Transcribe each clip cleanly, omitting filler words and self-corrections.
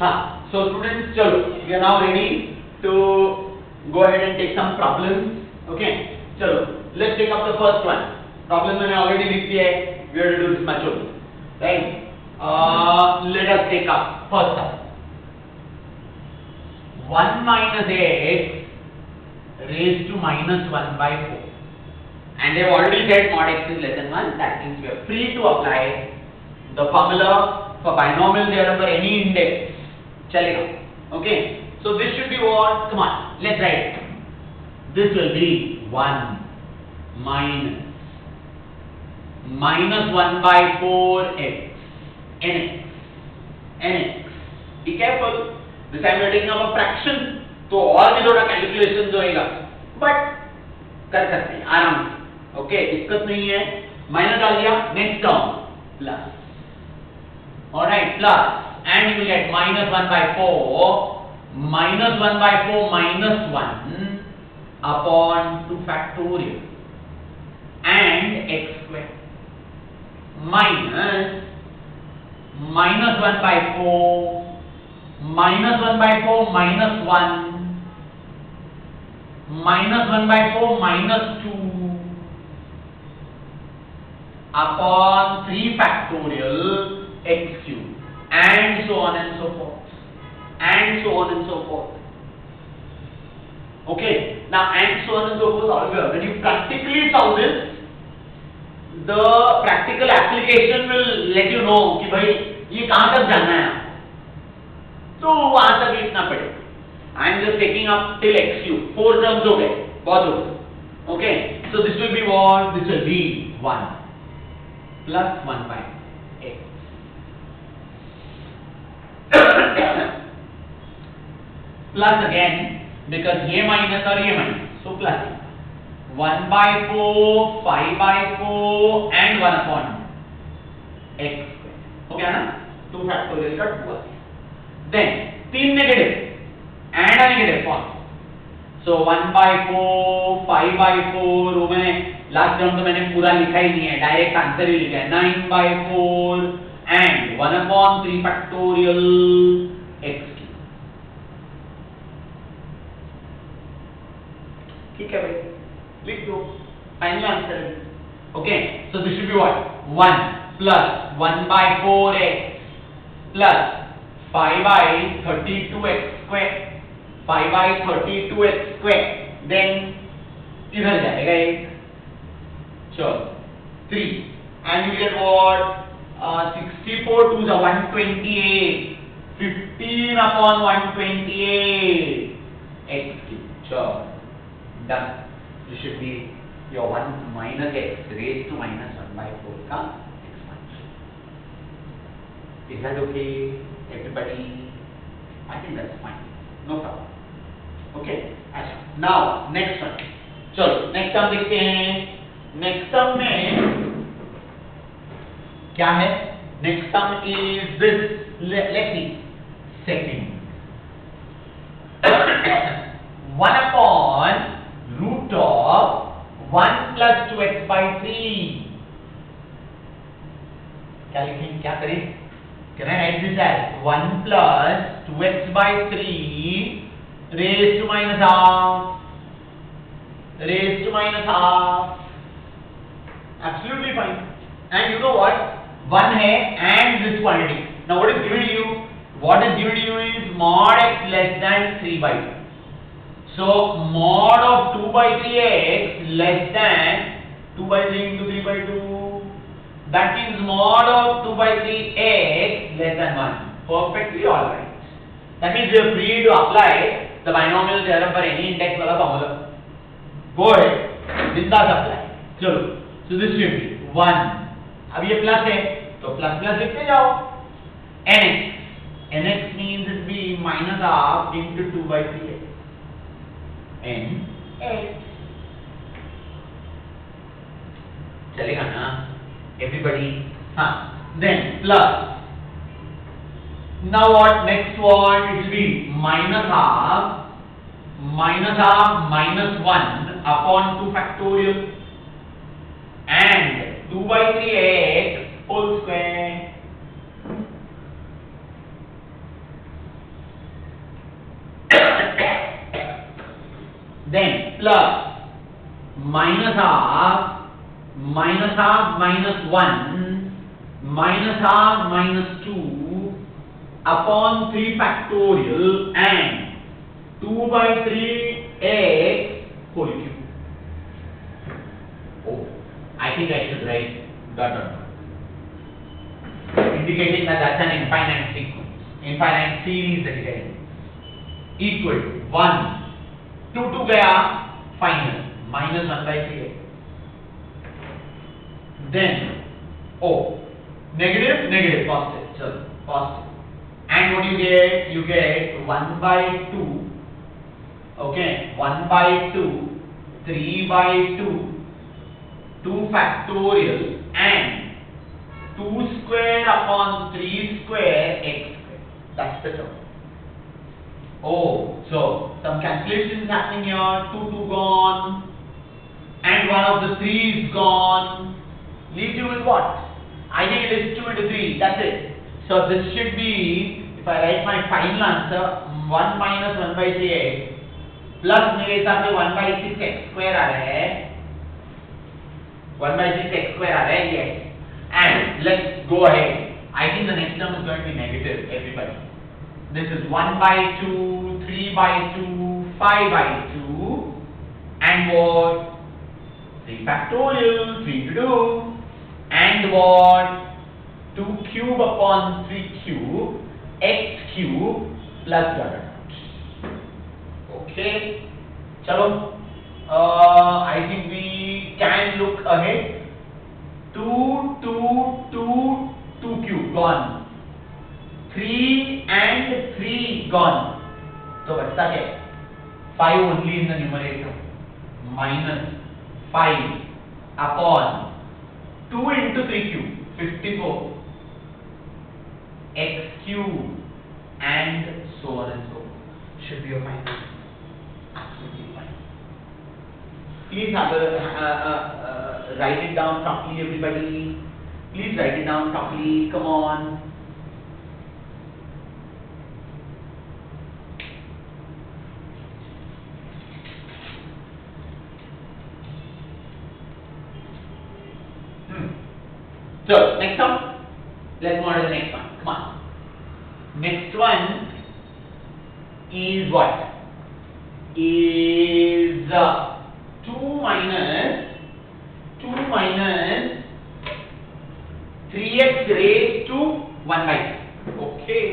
हाँ, so students, चलो, we are now ready to go ahead and take some problems. Okay, चलो, let's take up the first one. Problem मैंने already लिख दिया है. We have to do this much only, right? Let us take up first one. 1 minus x raised to minus 1 by 4. And they have already said mod x is less than 1. That means we are free to apply the formula for binomial theorem for any index. Chalega. Okay. So this should be what? Come on. Let's write it. This will be 1 minus 1 by 4x nx. Be careful. This time we are taking up a fraction. तो और भी थोड़ा calculation होएगा. But कर सकते हैं आराम से. ओके, दिक्कत नहीं है. माइनस डाल दिया. Next term plus. Alright, plus. And you will get minus 1 by 4 minus 1 by 4 minus 1 upon 2 factorial and x square minus 1 by 4 minus 1 by 4 minus 1 minus 1 by 4 minus 2 upon 3 factorial x cube. And so on and so forth. And so on and so forth. Okay. Now, and so on and so forth. However, when you practically solve this, the practical application will let you know कि भाई ये कहाँ तक जाना है. तो वहाँ तक लिखना पड़ेगा. I am just taking up till x cube. 4 terms हो गए. बहुत हो गए. Okay. So this will be what? This will be 1 plus 1 by x. Plus again, because ये माइनस और ये minus, so plus 1 by 4, 5 by 4 and 1 upon x square. हो गया ना? 2 factorial का 2 आ गया. Then 3 negative and a negative form. So 1 by 4, 5 by 4, वो मैंने लास्ट टर्म तो मैंने पूरा लिखा ही नहीं है, डायरेक्ट आंसर ही लिखा है. 9 by 4 and 1 upon 3 factorial x cube. ठीक है भाई, लिख दो. Final answer. Okay, so this should be what? 1 plus 1 by 4x plus 5 by 32x square. 5 by 32x square. Then इधर जाएगा एक. चलो 3 and you get what? 64 to the 128. 15 upon 128 x cube. Sure. Done. This should be your 1 minus x raised to minus 1 by 4 का expansion. Is that okay, everybody? I think that's fine. No problem. Okay. अच्छा. Now next one. चलो next term देखते हैं. Next term में क्या है? Next term is this. Let's see. Second. 1 upon root of 1 plus 2x by 3. क्या लिखें? क्या करें? Can I write this as 1 plus 2x by 3 raised to minus half? Raised to minus half. Absolutely fine. And you know what? 1 है and this quantity. Now what is given to you? What is given to you is mod x less than 3 by 2. So mod of 2 by 3x less than 2 by 3 into 3 by 2. That means mod of 2 by 3x less than 1. Perfectly alright. That means we are free to apply the binomial theorem for any index वाला formula. Go ahead. बिंदास apply. चलो. So this will be 1. अब ये plus है तो plus plus लिखते जाओ. nx means it be minus half into 2 by 3x. nx. चलेगा ना everybody? हाँ. Then plus. Now what? Next one it will be minus half minus 1 upon 2 factorial and 2 by 3x whole square. minus half minus 1 minus half minus 2 upon 3 factorial and 2 by 3 x whole cube. Oh, I think I should write dot dot dot, indicating that that's an infinite sequence, infinite series that it is. Equal to 1 2 gaya final minus 1 by 3x. Then negative positive, so positive, and what you get 1 by 2, okay, 1 by 2 3 by 2 factorial and 2 square upon 3 square x square. That's the term. Oh, so some calculations happening here. 2 gone, and one of the 3 is gone. Leaves you with what? I think it is 2 into 3. That's it. So this should be, if I write my final answer, 1 minus 1 by 3x plus मेरे हिसाब से 1 by 6x square आ रहा है. 1 by 6x square आ रहा है, yes. And let's go ahead. I think the next term is going to be negative, everybody. This is 1 by 2, 3 by 2, 5 by 2, and what? 3 factorial, 3 to do, and what? 2 cube upon 3 cube, x cube plus dot dot. Okay, chalo. I think we can look ahead. 2 cube gone. 3 and 3 gone. So बचता क्या? 5 only in the numerator. Minus 5 upon 2 into 3 cube, 54, x cube, and so on and so on. Should be your final. Absolutely fine. Please have write it down properly, everybody. Please write it down properly. Come on. So, next one. Let's move on to the next one. Come on. Next one is what? Is 2 minus 3x raised to 1 by 3. Okay.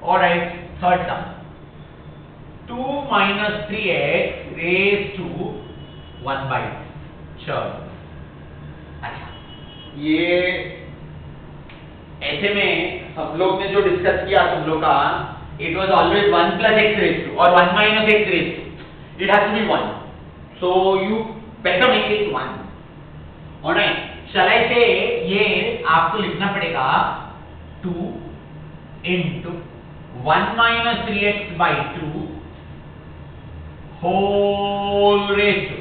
Alright. Third sum. 2 minus 3x raised to 1 by 3. Sure. अच्छा, ये ऐसे में हम लोग ने जो discuss किया तुम लोग का, it was always 1 plus x raised to or 1 minus x raised to. It has to be 1. So you better make it 1. Alright. Shall I say ये आपको लिखना पड़ेगा 2 into 1 minus 3x by 2 whole raised to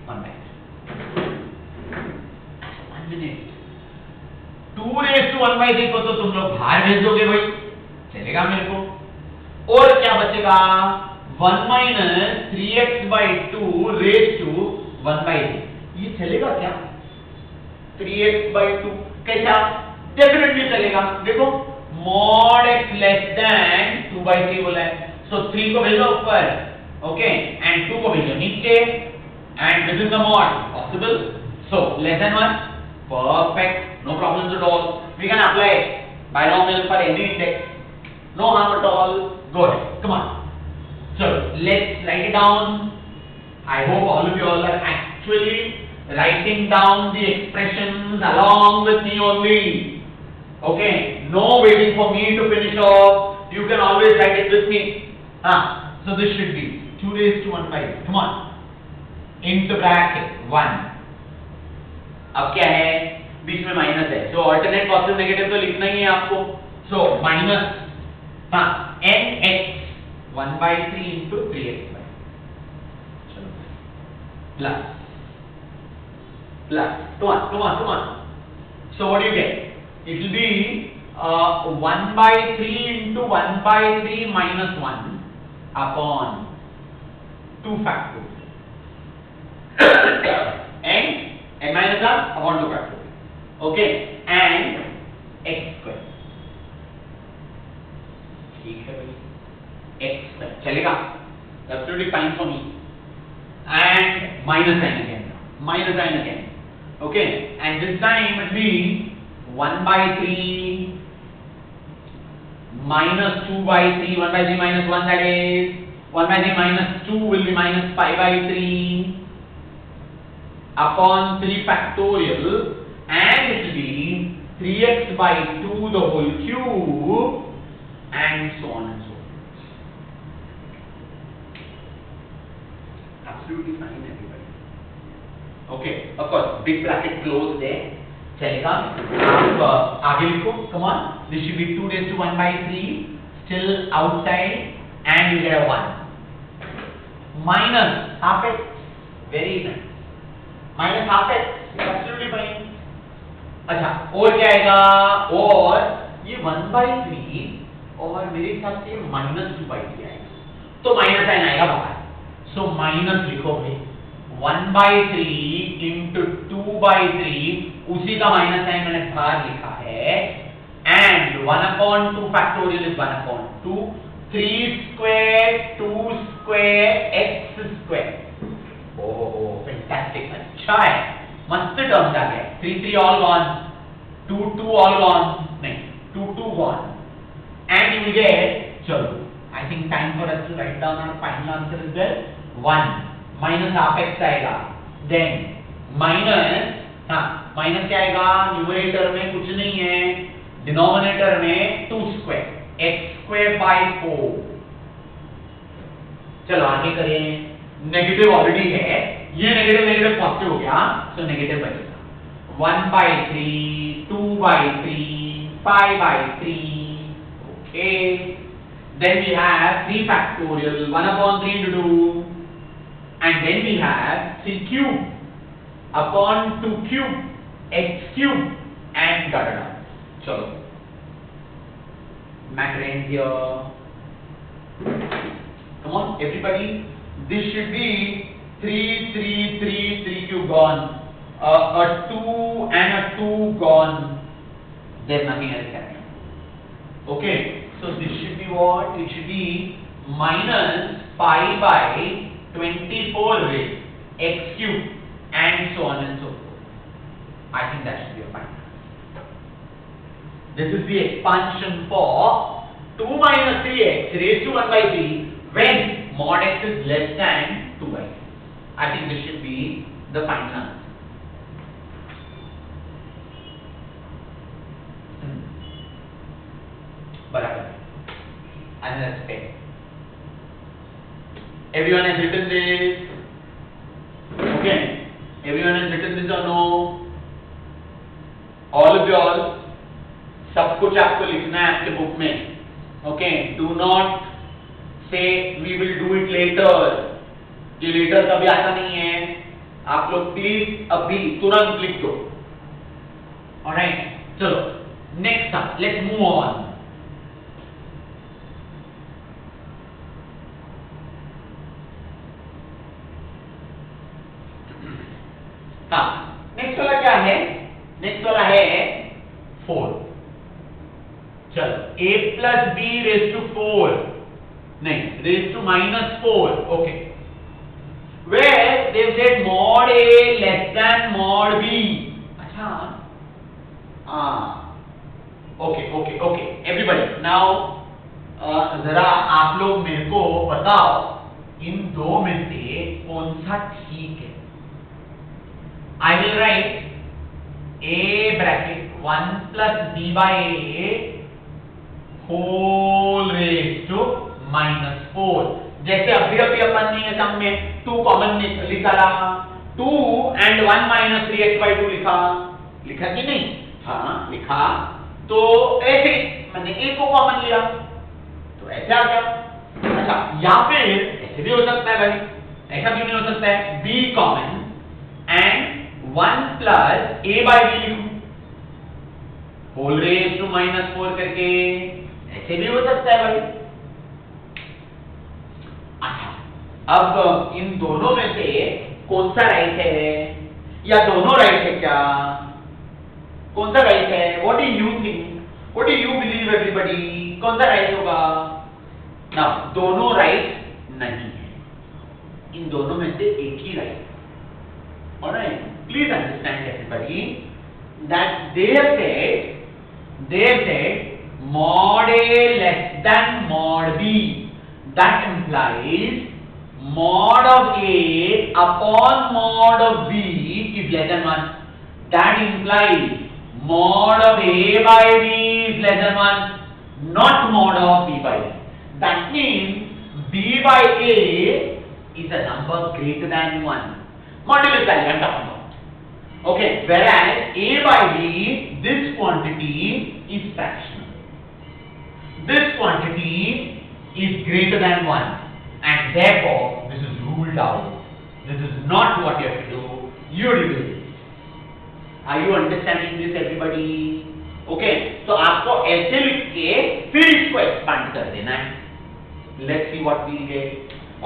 1 by 2. 1 minute. 2 raised to 1 by 3 को तो तुम लोग बाहर भेज दोगे भाई, चलेगा मेरे को. और क्या बचेगा? 1 minus 3x by 2 raised to 1 by 3. ये चलेगा क्या? 3x by 2 कैसा? डेफिनेटली चलेगा. देखो mod x less than 2 by 3 बोला है, so 3 को भेजो ऊपर, ओके, and 2 को भेजो नीचे, and within the mod possible, so less than 1, perfect, no problems at all. We can apply binomial for any index, no harm at all. Go ahead, come on. So let's write it down. I hope all of you all are actually writing down the expressions along with me only. Okay, no waiting for me to finish off. You can always write it with me. So this should be 2 raised to 1 by 3. Come on. Into bracket 1. अब क्या है? बीच में minus है. So alternate positive negative तो लिखना ही है आपको. So minus nx 1 by 3 into 3x by. Plus. Come on. So what do you get? It will be 1 by 3 into 1 by 3 minus 1 upon 2 2 factorial and n minus 1 upon 2 factorial, okay, and x square, ठीक है भाई, x square चलेगा, absolutely fine for me, and minus sign again, okay, and this time it will be 1 by 3 minus 2 by 3, 1 by 3 minus 1, that is 1 by 3 minus 2 will be minus 5 by 3 upon 3 factorial, and it will be 3x by 2 the whole cube, and so on and so forth. Absolutely fine everybody, okay, of course big bracket close there, चलेगा, आप आगे लिखो, come on, this should be 2 raised to 1 by 3 still outside, and you get a 1 minus half x, very nice, minus half x, absolutely fine. अच्छा, और क्या आएगा, और ये 1 by 3 और मेरे हिसाब से minus 2 by 3 आएगा, तो माइनस साइन आएगा बाहर, सो माइनस लिखो भाई, 1 by 3 into 2 by 3, उसी का माइनस साइन मैंने बाहर लिखा है, and 1 upon 2 factorial is 1 upon 2, 3 square 2 square x square, oh fantastic, अच्छा है, मस्त टर्म्स आ गए, 3 3 all gone, 2 2 all gone, नहीं 2 2 gone, and you will get, चलो I think time for us to write down our final answer as well, 1 minus half x आएगा, then minus, हाँ minus क्या आएगा, न्यूमरेटर में कुछ नहीं है, डिनोमिनेटर में 2 स्क्वायर x स्क्वायर बाय 4, चलो आगे करें, नेगेटिव ऑलरेडी है, ये नेगेटिव नेगेटिव पॉजिटिव हो गया, सो नेगेटिव बचेगा, 1 by 3, 2 by 3, 5 by 3, okay, then we have 3 factorial, 1 upon 3 into 2, and then we have 3 cube upon 2 cube, x cube, and da da da. Chalo, math ends here. Come on, everybody. This should be 3 3 3 3 cube gone, a 2 and a 2 gone. There's nothing else happening. Okay, so this should be what? It should be minus 5 by 24 with x cube, and so on and so forth. I think that should be a fine. This is the expansion for 2 minus 3x raised to 1 by 3 when mod x is less than 2 by 3. I think this should be the final answer. Barabar. And that's fair. Everyone has written this? Okay. Everyone has written this or no? All of you all, सब कुछ आपको लिखना है आपके book में, okay, do not say we will do it later, ये later कभी आता नहीं है, आप लोग प्लीज अभी तुरंत लिख दो, ऑलराइट, चलो नेक्स्ट, लेट्स मूव ऑन, हाँ, नेक्स्ट वाला क्या है, नेक्स्ट वाला है 4, चलो a plus b raised to 4, नहीं raised to minus 4, okay, where they said mod a less than mod b, अच्छा, okay, okay, okay, everybody now जरा आप लोग मेरे को बताओ इन दो में से कौन सा ठीक है। I will write a bracket 1 plus b by a whole raised to minus 4, जैसे अभी अपन ने सम में 2 कॉमन लिखा था, 2 and 1 minus 3x by 2 लिखा कि नहीं, हाँ लिखा, तो ऐसे मैंने a को कॉमन लिया तो ऐसे आ गया, अच्छा या फिर ऐसे भी हो सकता है भाई, ऐसा क्यों नहीं हो सकता है, b common and 1 plus a by b लिखूं whole raised to minus 4 करके, ऐसे भी हो सकता है भाई। अच्छा अब इन दोनों में से कौन सा राइट है, या दोनों राइट है क्या? कौन सा राइट है? What do you think, what do you believe everybody, कौन सा राइट होगा? ना, दोनों राइट नहीं है, इन दोनों में से एक ही राइट है। Alright, please understand everybody that they have said mod A less than mod B. That implies mod of A upon mod of B is less than 1. That implies mod of A by B is less than 1, not mod of B by B. That means B by A is a number greater than 1. Modulus value I am talking about. Okay, whereas A by B, this quantity is fractional. This quantity is greater than 1, and therefore this is ruled out. This is not what you have to do. You have to do this. Are you understanding this, everybody? Okay, so आपको ऐसे लिख के फिर इसको expand कर देना है. Let's see what we get.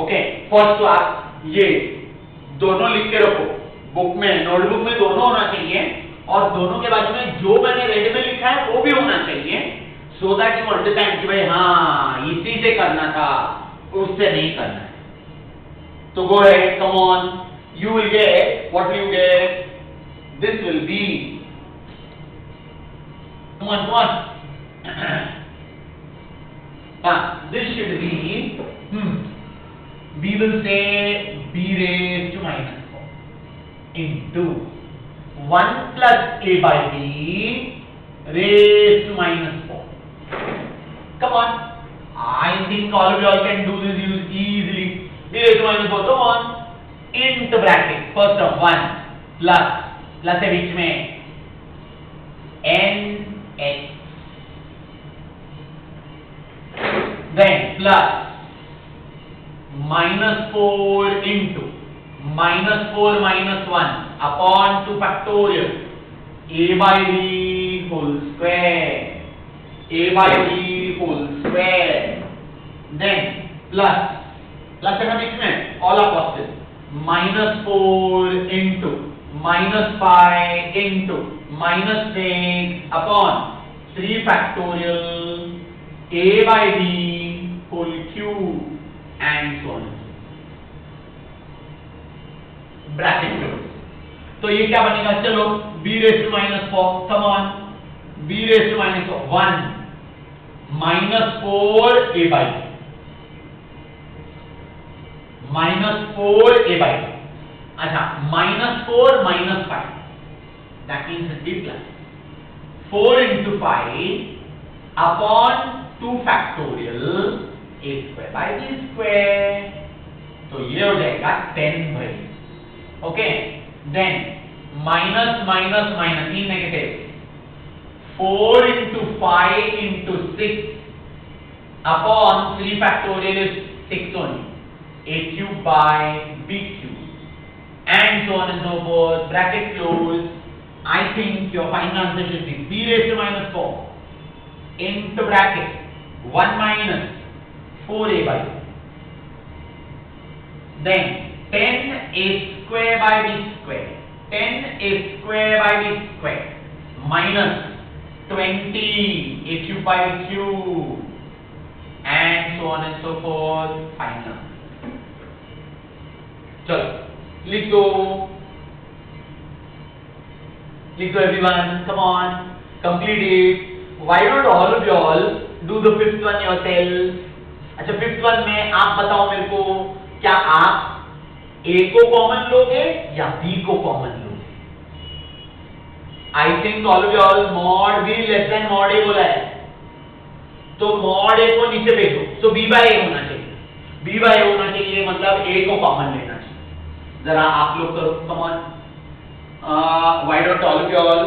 Okay, first तो आप ये दोनों लिख के रखो बुक में, नोटबुक में दोनों होना चाहिए, और दोनों के बाजू में जो मैंने रेड में लिखा है वो भी होना चाहिए, so that you understand कि भाई हाँ इसी से करना था, उससे नहीं करना है. तो go ahead, come on, you will get, what will you get? This will be, come on, this should be, we will say b raised to minus 4 into 1 plus a by b raised to minus 4. Come on, I think all of you all can do this easily. b raised to minus 4, come on, into bracket, first of 1 plus है बीच में nx, then plus minus 4 into minus 4 minus 1 upon 2 factorial a by b whole square, a by b whole square, then plus है ना बीच में, all are positive, minus 4 into minus 5 into minus 6 upon 3 factorial a by b whole cube and so on. Bracket close. तो ये क्या बनेगा? चलो b raised to minus 4, come on, b raised to minus 1 minus 4 a by b, minus 4 a by b. अच्छा, minus 4 minus 5, that means it is plus 4 into 5 upon 2 factorial a square by b square. तो ये हो जाएगा 10 भाई. Okay, then minus minus minus in negative 4 into 5 into 6 upon 3 factorial is 6 only, a cube by b cube, and so on and so forth, bracket close. I think your final answer should be b raised to minus 4 into bracket 1 minus 4a by b, then 10 a square by b square, 10 a square by b square minus 20 a cube by b cube, and so on and so forth. Final. चलो लिख दो everyone, come on, complete it. Why don't all of you all do the fifth one yourself? अच्छा, fifth one में आप बताओ मेरे को, क्या आप A को कॉमन लोगे या B को कॉमन लोगे? I think all of you all mod B less than mod A बोला है, तो mod A को नीचे भेजो, so B by A होना चाहिए, B by A होना चाहिए, मतलब A को कॉमन लेना चाहिए. जरा आप लोग करो, come on, why don't all of you all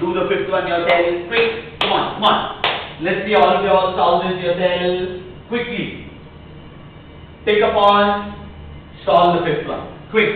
do the fifth one yourself, quick, come on, let's see all of you all solve this yourself quickly. Take a pause, solve the fifth one, quick.